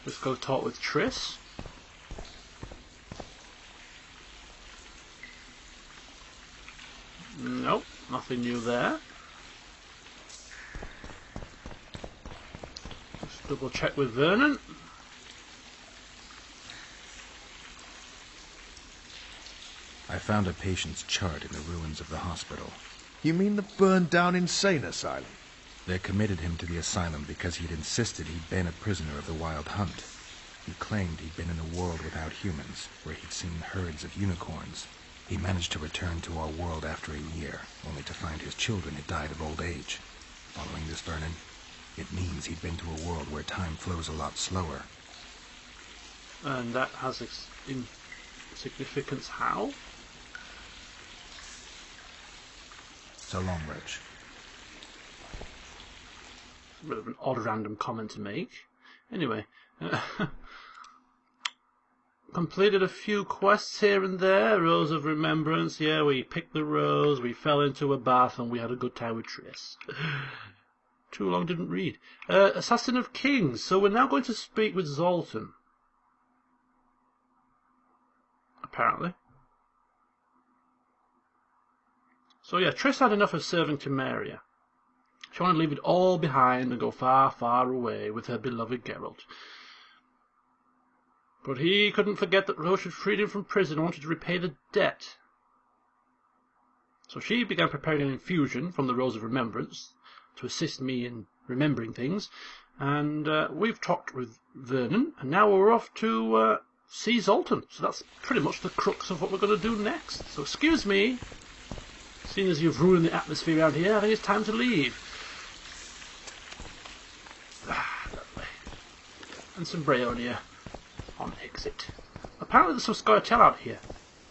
Let's go talk with Triss. Nope, nothing new there. Let's double check with Vernon. I found a patient's chart in the ruins of the hospital. You mean the burned-down insane asylum? They committed him to the asylum because he'd insisted he'd been a prisoner of the Wild Hunt. He claimed he'd been in a world without humans, where he'd seen herds of unicorns. He managed to return to our world after a year, only to find his children had died of old age. Following this, Vernon, it means he'd been to a world where time flows a lot slower. And that has significance how? So long, Reg. A bit of an odd random comment to make. Anyway, completed a few quests here and there. Rose of Remembrance, yeah, we picked the rose, we fell into a bath, and we had a good time with Triss. Too long didn't read. Assassin of Kings, so we're now going to speak with Zoltan. Apparently. So yeah, Triss had enough of serving Temeria. She wanted to leave it all behind and go far, far away with her beloved Geralt. But he couldn't forget that Roche had freed him from prison and wanted to repay the debt. So she began preparing an infusion from the Rose of Remembrance to assist me in remembering things, and we've talked with Vernon, and now we're off to see Zoltan. So that's pretty much the crux of what we're going to do next. So excuse me, seeing as you've ruined the atmosphere around here, I think it's time to leave. Lovely. And some Breonia on exit. Apparently there's some Scoia'tael out here,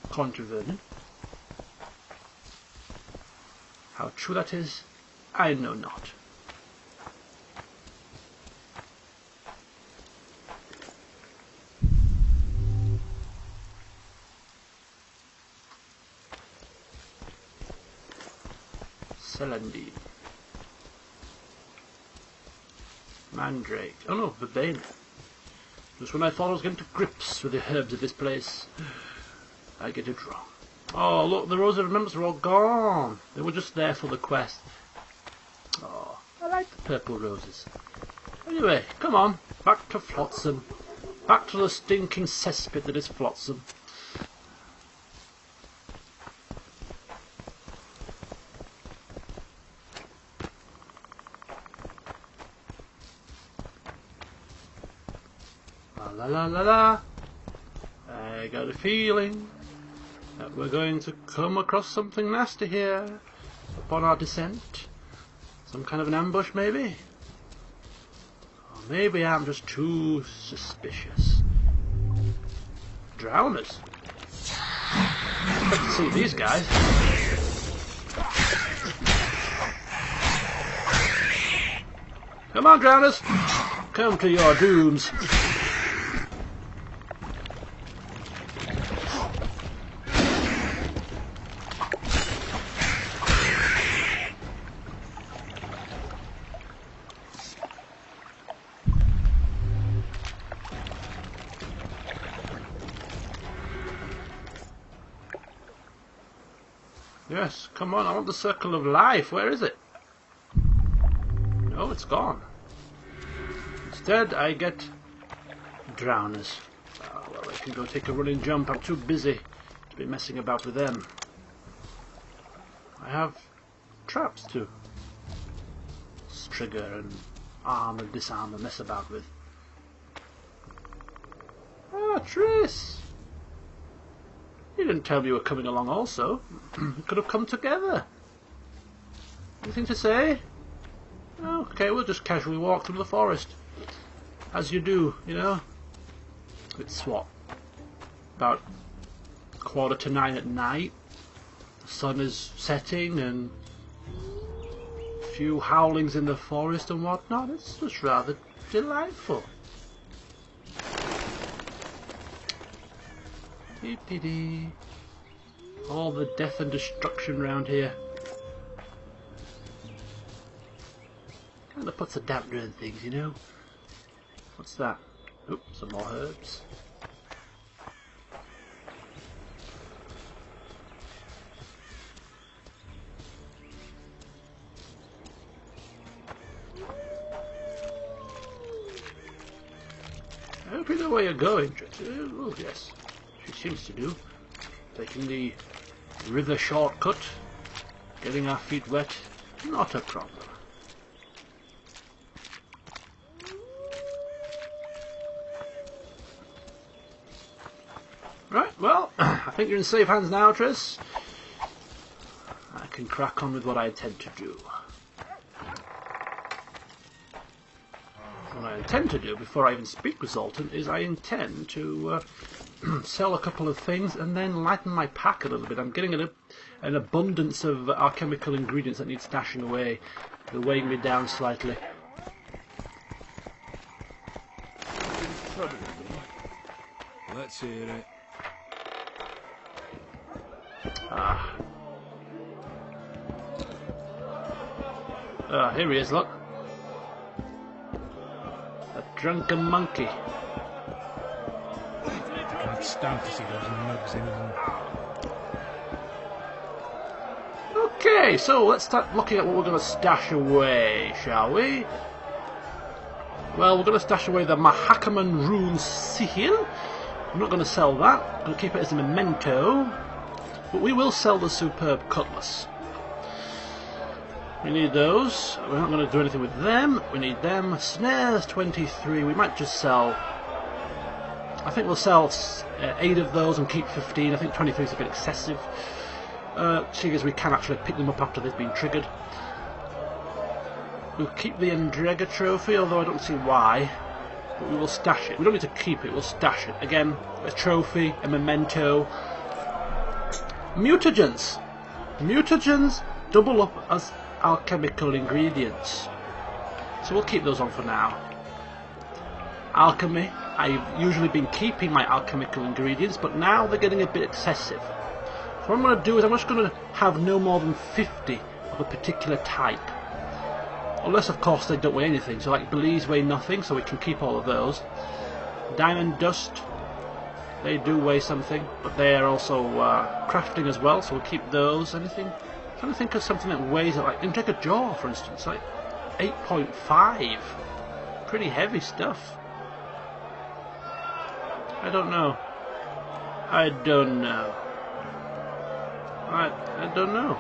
according to Vernon. How true that is, I know not. Celandine. Mandrake. Oh no, Verbena. Just when I thought I was getting to grips with the herbs of this place, I get it wrong. Oh, look, the Rose of Remembrance are all gone. They were just there for the quest. Oh, I like the purple roses. Anyway, come on, back to Flotsam. Back to the stinking cesspit that is Flotsam. La la la la. I got a feeling that we're going to come across something nasty here upon our descent. Some kind of an ambush, maybe? Or maybe I'm just too suspicious. Drowners? Let's see these guys. Come on, Drowners! Come to your dooms. Yes, come on, I want the Circle of Life. Where is it? No, it's gone. Instead, I get Drowners. Oh, well, I can go take a running jump. I'm too busy to be messing about with them. I have traps to trigger and arm and disarm and mess about with. Ah, Triss! You didn't tell me you were coming along also. We could have come together. Anything to say? Okay, we'll just casually walk through the forest. As you do, you know. It's what? About 9:15 at night. The sun is setting and a few howlings in the forest and whatnot. It's just rather delightful. Beep-dee-dee. All the death and destruction round here. Kind of puts a dampener in things, you know. What's that? Oops, some more herbs. I hope you know where you're going, Tristan. Oh, yes. She seems to do. Taking the river shortcut. Getting our feet wet. Not a problem. Right, well, I think you're in safe hands now, Triss. I can crack on with what I intend to do. What I intend to do, before I even speak with Zoltan, is I intend to sell a couple of things and then lighten my pack a little bit. I'm getting an abundance of alchemical ingredients that need stashing away. They're weighing me down slightly. Let's hear it. Here he is, look. A drunken monkey. I can't stand to see those mugs anymore. Okay, so let's start looking at what we're going to stash away, shall we? Well, we're going to stash away the Mahakaman Rune Seal. I'm not going to sell that. I'm going to keep it as a memento. But we will sell the Superb Cutlass. We need those. We're not going to do anything with them. We need them. Snares 23. We might just sell... I think we'll sell 8 of those and keep 15. I think 23 is a bit excessive. Seeing as we can actually pick them up after they've been triggered. We'll keep the Endrega trophy, although I don't see why. But we will stash it. We don't need to keep it, we'll stash it. Again, a trophy, a memento. Mutagens! Mutagens double up as alchemical ingredients. So we'll keep those on for now. Alchemy. I've usually been keeping my alchemical ingredients, but now they're getting a bit excessive. So what I'm going to do is I'm just going to have no more than 50 of a particular type. Unless, of course, they don't weigh anything. So, like, Belize weigh nothing, so we can keep all of those. Diamond Dust, they do weigh something, but they are also crafting as well, so we'll keep those. Anything? I'm trying to think of something that weighs it, like Endrega Jaw, for instance, like 8.5. Pretty heavy stuff. I don't know. I don't know. I don't know.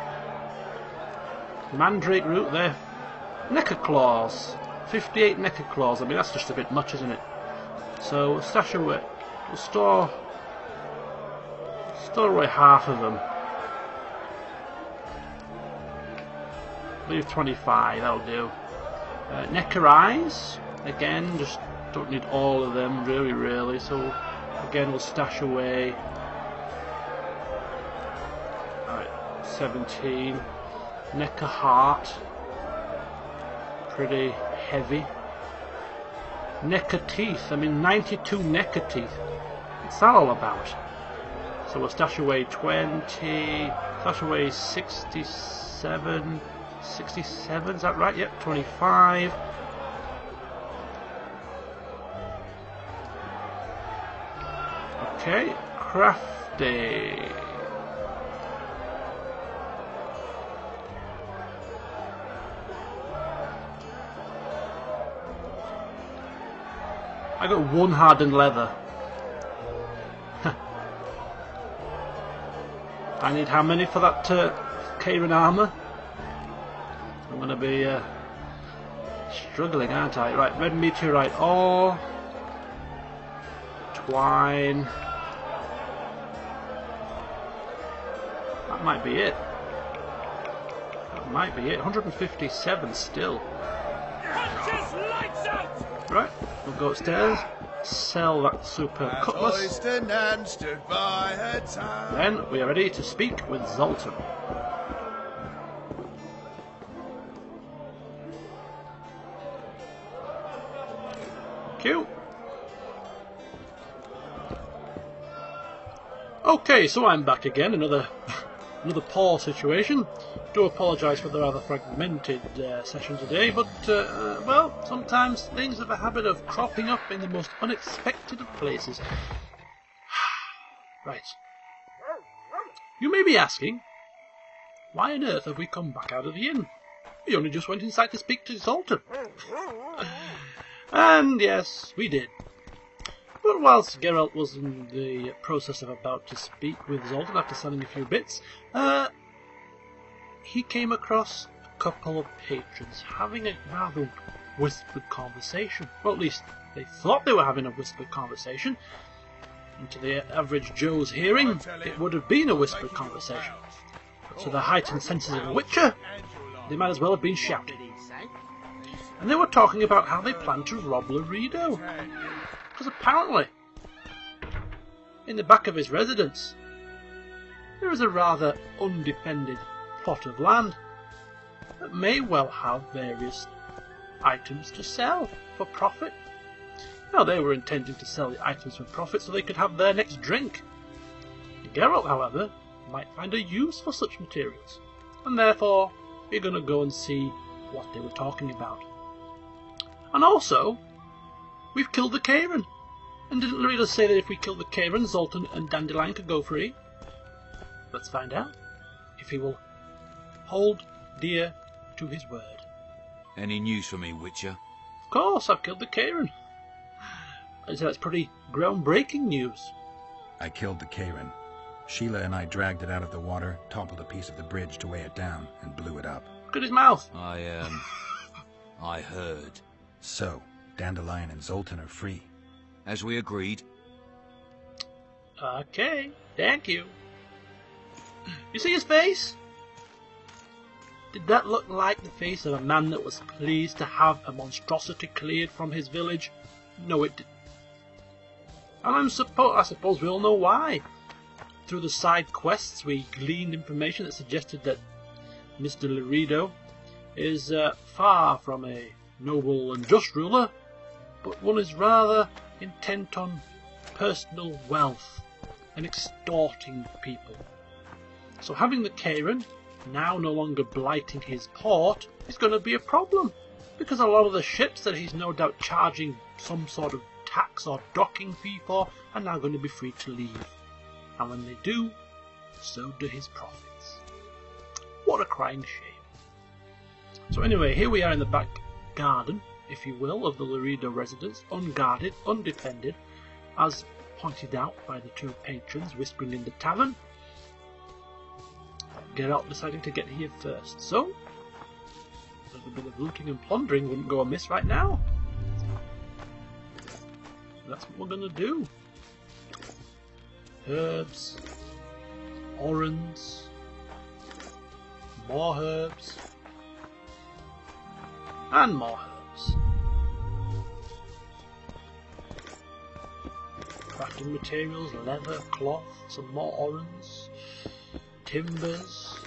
Mandrake root there. Necker claws. 58 necker claws. I mean, that's just a bit much, isn't it? So we'll stash away. We'll store away half of them. Leave 25. That'll do. Necker eyes. Again, just don't need all of them, really. So again, we'll stash away. 17. Necker heart. Pretty heavy. Necker teeth. I mean, 92 necker teeth. What's that all about? So we'll stash away 20. Stash away 67. 67, is that right? Yep, 25. Okay, crafty. I got 1 hardened leather. I need how many for that Karen armour? I'm going to be struggling, aren't I? Right, red meteorite ore. Twine. That might be it. That might be it. 157 still. Right, we'll go upstairs, sell that super cutlass. Then we are ready to speak with Zoltan. Thank you. Okay, so I'm back again. Another poor situation. do apologise for the rather fragmented session today, but, well, sometimes things have a habit of cropping up in the most unexpected of places. Right. You may be asking, why on earth have we come back out of the inn? We only just went inside to speak to Zoltan. And yes, we did. But whilst Geralt was in the process of about to speak with Zoltan after selling a few bits, he came across a couple of patrons having a rather whispered conversation. Well, at least they thought they were having a whispered conversation. And to the average Joe's hearing, it would have been a whispered conversation. But to the heightened senses of a Witcher, they might as well have been shouting. And they were talking about how they planned to rob Laredo. Because apparently, in the back of his residence, there is a rather undefended plot of land that may well have various items to sell for profit. Now, they were intending to sell the items for profit so they could have their next drink. Geralt, however, might find a use for such materials, and therefore we're going to go and see what they were talking about. And also, we've killed the Karen. And didn't Laredo say that if we killed the Karen, Zoltan and Dandelion could go free? Let's find out if he will hold dear to his word. Any news for me, Witcher? Of course, I've killed the Karen. I'd say that's pretty groundbreaking news. I killed the Karen. Sheila and I dragged it out of the water, toppled a piece of the bridge to weigh it down, and blew it up. Look at his mouth. I heard. So, Dandelion and Zoltan are free. As we agreed. Okay, thank you. You see his face? Did that look like the face of a man that was pleased to have a monstrosity cleared from his village? No, it didn't. And I suppose we all know why. Through the side quests, we gleaned information that suggested that Mr. Laredo is far from a noble and just ruler, but one is rather intent on personal wealth and extorting people. So having the Karen now no longer blighting his port is going to be a problem, because a lot of the ships that he's no doubt charging some sort of tax or docking fee for are now going to be free to leave. And when they do, so do his profits. What a crying shame. So anyway, here we are in the back garden, if you will, of the Laredo residence, unguarded, undefended, as pointed out by the two patrons whispering in the tavern. Geralt deciding to get here first, so a little bit of looting and plundering wouldn't go amiss right now. So that's what we're going to do. Herbs, orange, more herbs, and more herbs. Crafting materials, leather, cloth, some more orange, timbers.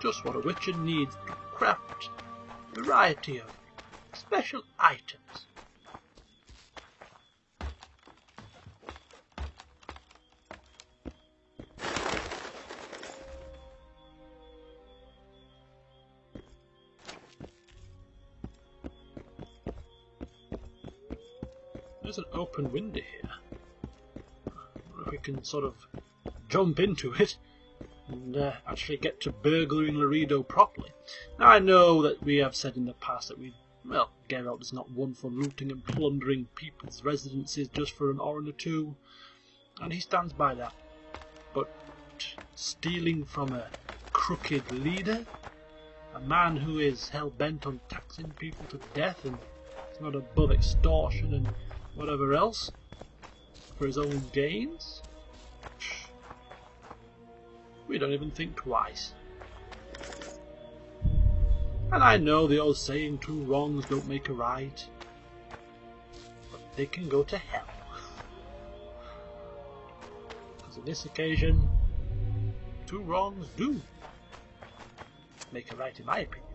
Just what a Witcher needs to craft a variety of special items. There's an open window here. I wonder if we can sort of jump into it and actually get to burglaring Laredo properly. Now I know that we have said in the past that Geralt is not one for looting and plundering people's residences just for an oran or two, and he stands by that. But stealing from a crooked leader, a man who is hell-bent on taxing people to death and is not above extortion and whatever else for his own gains, we don't even think twice. And I know the old saying, 2 wrongs don't make a right, but they can go to hell. Because on this occasion, 2 wrongs do make a right, in my opinion.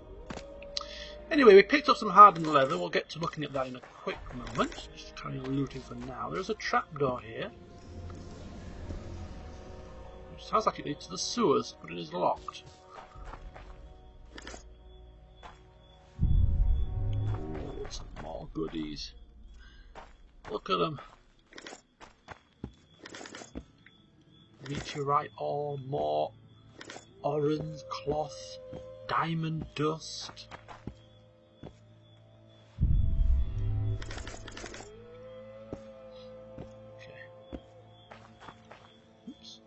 Anyway, we picked up some hardened leather. We'll get to looking at that in a quick moment. Just carrying on looting for now. There's a trapdoor here. It sounds like it leads to the sewers, but it is locked. goodies. Look at them. Meteorite ore, more orange cloth, diamond dust. Okay. Oops.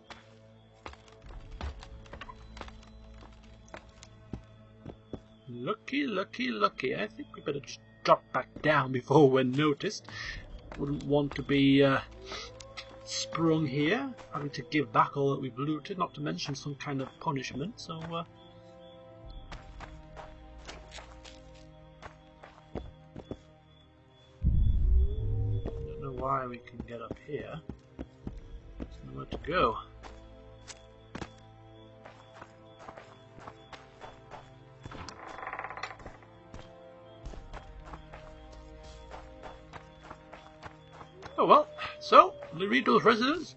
Lucky, lucky, lucky. I think we better just drop back down before we're noticed. Wouldn't want to be sprung here, having to give back all that we've looted, not to mention some kind of punishment, so don't know why we can get up here. There's nowhere to go. Oh well, so Laredo's residence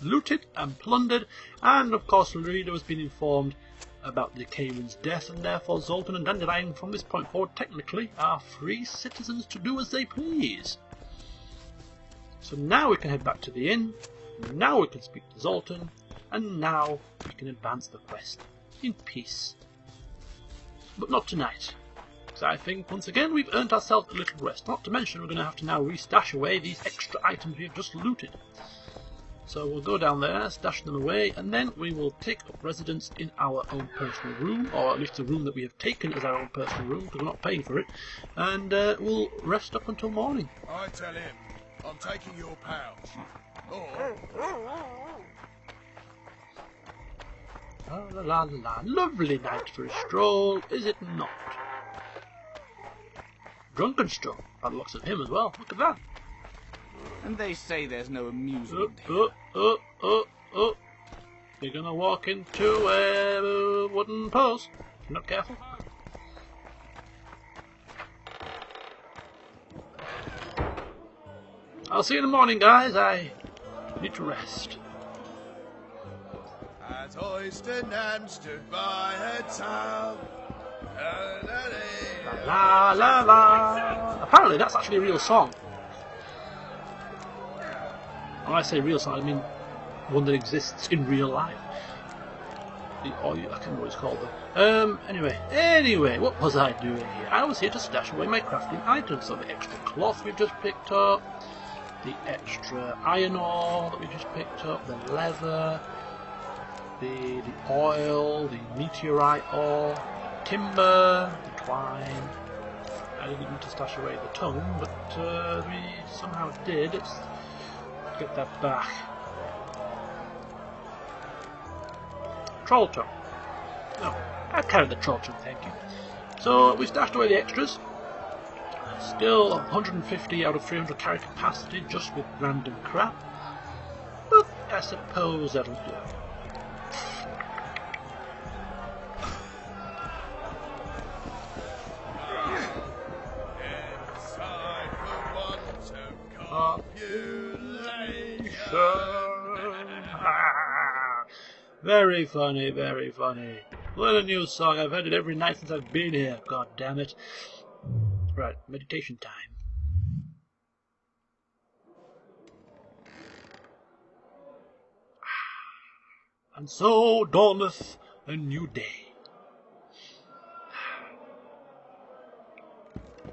looted and plundered, and of course Laredo has been informed about the Cayman's death, and therefore Zoltan and Dandelion from this point forward technically are free citizens to do as they please. So now we can head back to the inn, now we can speak to Zoltan, and now we can advance the quest in peace. But not tonight. So I think, once again, we've earned ourselves a little rest. Not to mention, we're going to have to now restash away these extra items we've just looted. So we'll go down there, stash them away, and then we will take up residence in our own personal room, or at least the room that we have taken as our own personal room, because we're not paying for it, and we'll rest up until morning. I tell him, I'm taking your pouch. Or... La la la la, lovely night for a stroll, is it not? Drunken stroll, by the looks of him as well, look at that. And they say there's no amusement here. You're gonna walk into a wooden post, if you're not careful. I'll see you in the morning, guys, I need to rest. As Oyster stood by her town. La la la. Apparently that's actually a real song. When I say real song, I mean one that exists in real life. I can't remember what it's called though. Anyway, what was I doing here? I was here to stash away my crafting items. So the extra cloth we've just picked up, the extra iron ore that we just picked up, the leather, the oil, the meteorite ore, timber, the twine. I didn't need to stash away the tongue, but we somehow did. Let's get that back. Troll tongue. No, I carried the troll tongue, thank you. So we stashed away the extras. Still 150 out of 300 carry capacity just with random crap. But I suppose that'll do. Very funny, very funny. Learn a new song. I've heard it every night since I've been here. God damn it. Right, meditation time. And so dawneth a new day.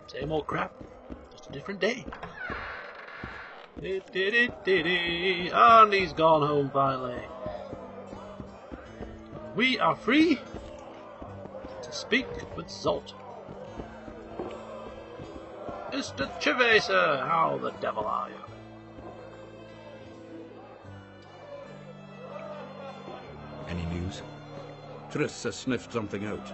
Same old crap, just a different day. And he's gone home finally. We are free to speak with Zoltan. Mr. Chivesa, how the devil are you? Any news? Triss has sniffed something out.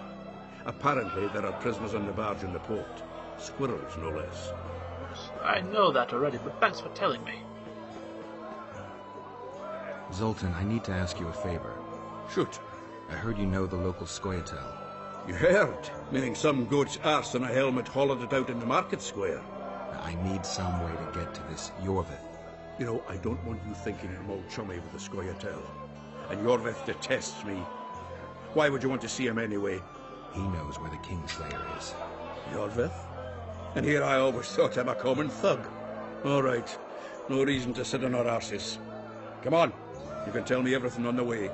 Apparently there are prisoners on the barge in the port. Squirrels, no less. I know that already, but thanks for telling me. Zoltan, I need to ask you a favor. Shoot. I heard you know the local Scoia'tael. You heard? Meaning some goat's arse and a helmet hollowed it out in the market square. I need some way to get to this Yorvith. You know, I don't want you thinking I'm all chummy with the Scoia'tael. And Yorvith detests me. Why would you want to see him anyway? He knows where the Kingslayer is. Yorvith? And here I always thought him a common thug. All right. No reason to sit on our arses. Come on. You can tell me everything on the way.